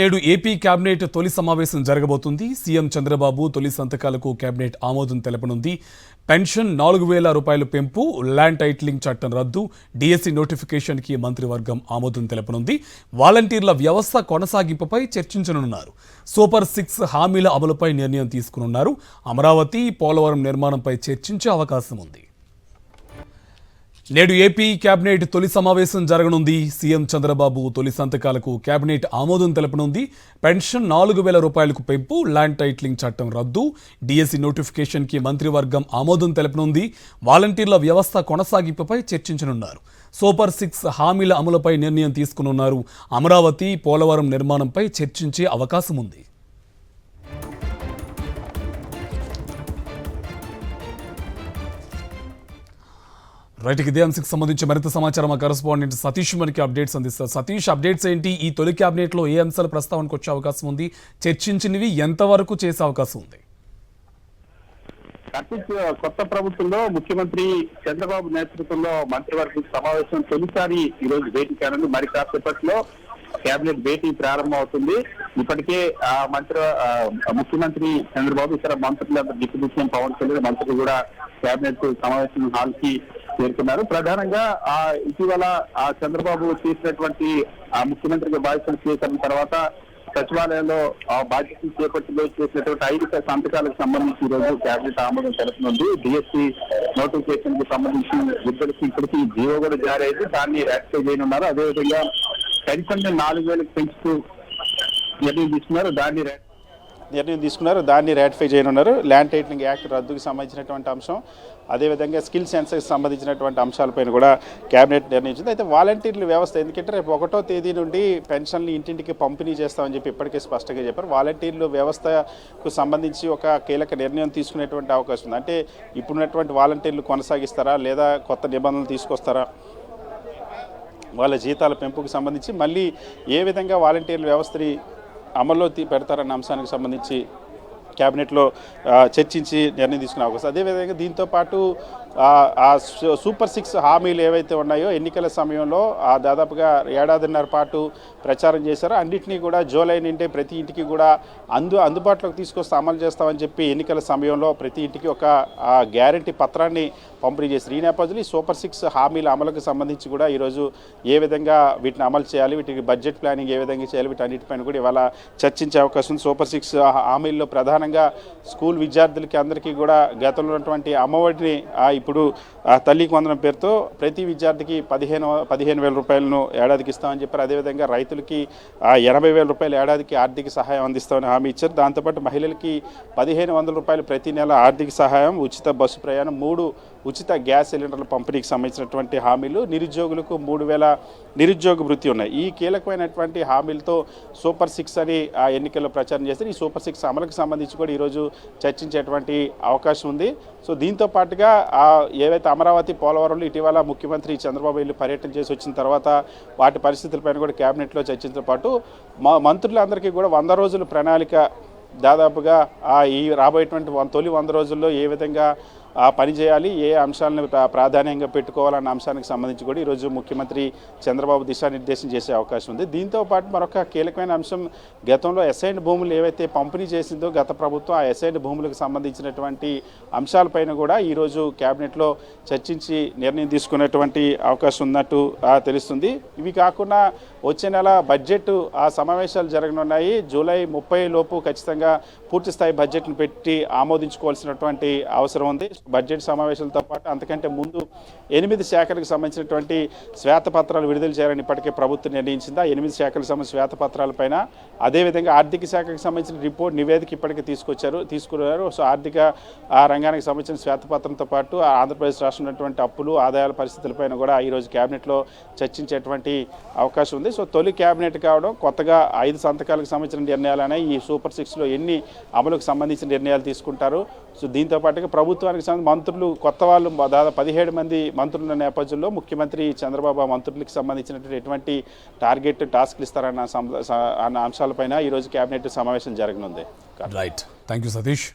నేడు AP cabinet తొలి సమావేశం జరగబోతుంది. సీఎం చంద్రబాబు తొలి సంతకాలకు కేబినెట్ ఆమోదం తెలపనుంది. పెన్షన్ 4,000 రూపాయలు పెంపు, ల్యాండ్ టైటిలింగ్ చట్టం రద్దు, డిఎస్సి నోటిఫికేషన్కి మంత్రివర్గం ఆమోదం తెలపనుంది. వాలంటీర్ల వ్యవస్థ కొనసాగింపుపై చర్చించనున్నారు. సూపర్ 6 హామీల అమలుపై నిర్ణయం తీసుకునున్నారు. అమరావతి, పోలవరం నిర్మాణంపై చర్చించే అవకాశం ఉంది. నేడు ఏపీ కేబినెట్ తొలి సమావేశం జరగనుంది. సీఎం చంద్రబాబు తొలి సంతకాలకు కేబినెట్ ఆమోదం తెలపనుంది. పెన్షన్ 4,000 రూపాయలకు పెంపు, ల్యాండ్ టైటిలింగ్ చట్టం రద్దు, డిఎస్సి నోటిఫికేషన్కి మంత్రివర్గం ఆమోదం తెలపనుంది. వాలంటీర్ల వ్యవస్థ కొనసాగింపుపై చర్చించనున్నారు. సూపర్ 6 హామీల అమలుపై నిర్ణయం తీసుకునున్నారు. అమరావతి, పోలవరం నిర్మాణంపై చర్చించే అవకాశం ఉంది. రైట్, ఇదే అంశకు సంబంధించి మరింత సమాచారం మా కరెస్పాండెంట్ సతీష్ మనకి అప్డేట్స్ అందిస్తారు. సతీష్, అప్డేట్స్ ఏంటి? ఈ తొలి క్యాబినెట్లో ఏ అంశాలు ప్రస్తావనకు వచ్చే అవకాశం ఉంది? చర్చించినవి ఎంతవరకు చేసే అవకాశం ఉంది? కొత్త ప్రభుత్వంలో ముఖ్యమంత్రి చంద్రబాబు నేతృత్వంలో మంత్రివర్గ సమావేశం తొలిసారి ఈ రోజు భేటీ కానుంది. మరి కాసేపట్లో కేబినెట్ భేటీ ప్రారంభం అవుతుంది. ఇప్పటికే ముఖ్యమంత్రి చంద్రబాబు, ఇతర మంత్రులందరూ డిప్యూటీ సీఎం పవన్ కళ్యాణ్ మంత్రులు కూడా కేబినెట్ సమావేశం హాల్ కి చేరుకున్నారు. ప్రధానంగా ఇటీవల చంద్రబాబు చేసినటువంటి ముఖ్యమంత్రిగా బాధ్యతలు స్వీకరణ తర్వాత సచివాలయంలో బాధ్యతలు చేపట్టిలో చేసినటువంటి 5 సంతకాలకు సంబంధించి ఈ రోజు కేబినెట్ ఆమోదం తెలుపుతుంది. డిఎస్సి నోటిఫికేషన్ కు సంబంధించి విద్యుత్కి ఇప్పటికీ జీవో కూడా జారీ అయింది. దాన్ని రాటిఫై చేయనున్నారు. అదేవిధంగా పెన్షన్ 4,000 పెంచుతూ నిర్ణయం తీసుకున్నారు. దాన్ని రాటిఫై చేయనున్నారు. ల్యాండ్ టైటిలింగ్ యాక్ట్ రద్దుకు సంబంధించినటువంటి అంశం, అదేవిధంగా స్కిల్ సెన్సర్కి సంబంధించినటువంటి అంశాలపైన కూడా కేబినెట్ నిర్ణయించింది. అయితే వాలంటీర్ల వ్యవస్థ, ఎందుకంటే రేపు 1వ తేదీ నుండి పెన్షన్లు ఇంటింటికి పంపిణీ చేస్తామని చెప్పి ఇప్పటికే స్పష్టంగా చెప్పారు. వాలంటీర్లు వ్యవస్థకు సంబంధించి ఒక కీలక నిర్ణయం తీసుకునేటువంటి అవకాశం ఉంది. అంటే ఇప్పుడున్నటువంటి వాలంటీర్లు కొనసాగిస్తారా, లేదా కొత్త నిబంధనలు తీసుకొస్తారా, వాళ్ళ జీతాల పెంపుకు సంబంధించి మళ్ళీ ఏ విధంగా వాలంటీర్ల వ్యవస్థని అమల్లో పెడతారన్న అంశానికి సంబంధించి కేబినెట్లో చర్చించి నిర్ణయం తీసుకునే అవకాశం. అదేవిధంగా దీంతో పాటు ఆ సూపర్ 6 హామీలు ఏవైతే ఉన్నాయో ఎన్నికల సమయంలో దాదాపుగా 1.5 పాటు ప్రచారం చేశారో అన్నింటినీ కూడా జూలై నుండి ప్రతి ఇంటికి కూడా అందుబాటులోకి తీసుకొస్తే అమలు చేస్తామని చెప్పి ఎన్నికల సమయంలో ప్రతి ఇంటికి ఒక గ్యారంటీ పత్రాన్ని పంపిణీ చేశారు. ఈ నేపథ్యంలో ఈ సూపర్ 6 హామీల అమలుకు సంబంధించి కూడా ఈరోజు ఏ విధంగా వీటిని అమలు చేయాలి, వీటికి బడ్జెట్ ప్లానింగ్ ఏ విధంగా చేయాలి, వీటన్నిటిపైన కూడా ఇవాళ చర్చించే అవకాశం ఉంది. సూపర్ 6 హామీల్లో ప్రధానంగా స్కూల్ విద్యార్థులకి అందరికీ కూడా గతంలో ఉన్నటువంటి అమ్మఒడిని ఇప్పుడు తల్లికి వందనం పేరుతో ప్రతి విద్యార్థికి 15,000 రూపాయలను ఏడాదికి ఇస్తామని చెప్పారు. అదేవిధంగా రైతులకి 80,000 రూపాయలు ఏడాదికి ఆర్థిక సహాయం అందిస్తామని హామీ ఇచ్చారు. దాంతోపాటు మహిళలకి 1,500 రూపాయలు ప్రతి నెల ఆర్థిక సహాయం, ఉచిత బస్సు ప్రయాణం, 3 ఉచిత గ్యాస్ సిలిండర్ల పంపిణీకి సంబంధించినటువంటి హామీలు, నిరుద్యోగులకు 3,000 నిరుద్యోగ వృత్తి ఉన్నాయి. ఈ కీలకమైనటువంటి హామీలతో సూపర్ 6 అని ఎన్నికల్లో ప్రచారం చేస్తారు. ఈ సూపర్ 6 అమలుకు సంబంధించి కూడా ఈరోజు చర్చించేటువంటి అవకాశం ఉంది. సో దీంతో పాటుగా ఏవైతే అమరావతి, పోలవరంలో ఇటీవల ముఖ్యమంత్రి చంద్రబాబు వెళ్ళి పర్యటన చేసి వచ్చిన తర్వాత వాటి పరిస్థితులపైన కూడా కేబినెట్లో చర్చించడంతో పాటు మంత్రులందరికీ కూడా 100 రోజుల ప్రణాళిక దాదాపుగా ఈ రాబోయేటువంటి తొలి 100 రోజుల్లో ఏ విధంగా పని చేయాలి, ఏ అంశాలను ప్రాధాన్యంగా పెట్టుకోవాలన్న అంశానికి సంబంధించి కూడా ఈరోజు ముఖ్యమంత్రి చంద్రబాబు దిశానిర్దేశం చేసే అవకాశం ఉంది. దీంతో పాటు మరొక కీలకమైన అంశం, గతంలో అసైన్డ్ భూములు ఏవైతే పంపిణీ చేసిందో గత ప్రభుత్వం, ఆ అసైన్డ్ భూములకు సంబంధించినటువంటి అంశాలపైన కూడా ఈరోజు కేబినెట్లో చర్చించి నిర్ణయం తీసుకునేటువంటి అవకాశం ఉన్నట్టు తెలుస్తుంది. ఇవి కాకుండా వచ్చే నెల బడ్జెట్ సమావేశాలు జరగనున్నాయి. జూలై 30 లోపు ఖచ్చితంగా పూర్తిస్థాయి బడ్జెట్ను పెట్టి ఆమోదించుకోవాల్సినటువంటి అవసరం ఉంది. బడ్జెట్ సమావేశాలతో పాటు అంతకంటే ముందు 8 శాఖలకు సంబంధించినటువంటి శ్వేతపత్రాలు విడుదల చేయాలని ఇప్పటికే ప్రభుత్వం నిర్ణయించింది. ఆ 8 శాఖలకు సంబంధించిన శ్వేతపత్రాలపైన, అదేవిధంగా ఆర్థిక శాఖకు సంబంధించిన నివేదిక ఇప్పటికే తీసుకున్నారు. సో ఆర్థిక రంగానికి సంబంధించిన శ్వేతపత్రంతో పాటు ఆంధ్రప్రదేశ్ రాష్ట్రం ఉన్నటువంటి అప్పులు, ఆదాయాల పరిస్థితులపైన కూడా ఈరోజు కేబినెట్లో చర్చించేటువంటి అవకాశం ఉంది. సో తొలి కేబినెట్ కావడం, కొత్తగా 5 సంతకాలకు సంబంధించిన నిర్ణయాలనే ఈ సూపర్ 6లో ఎన్ని అమలుకు సంబంధించిన నిర్ణయాలు తీసుకుంటారు. సో దీంతో పాటుగా ప్రభుత్వానికి మంత్రులు కొత్త వాళ్ళు దాదాపు 17 మంది మంత్రుల నేపథ్యంలో ముఖ్యమంత్రి చంద్రబాబు మంత్రులకు సంబంధించినటువంటి ఎటువంటి టాస్క్లు ఇస్తారన్న అంశాలపైన ఈరోజు కేబినెట్ సమావేశం జరగనుంది. Right, thank you Satish.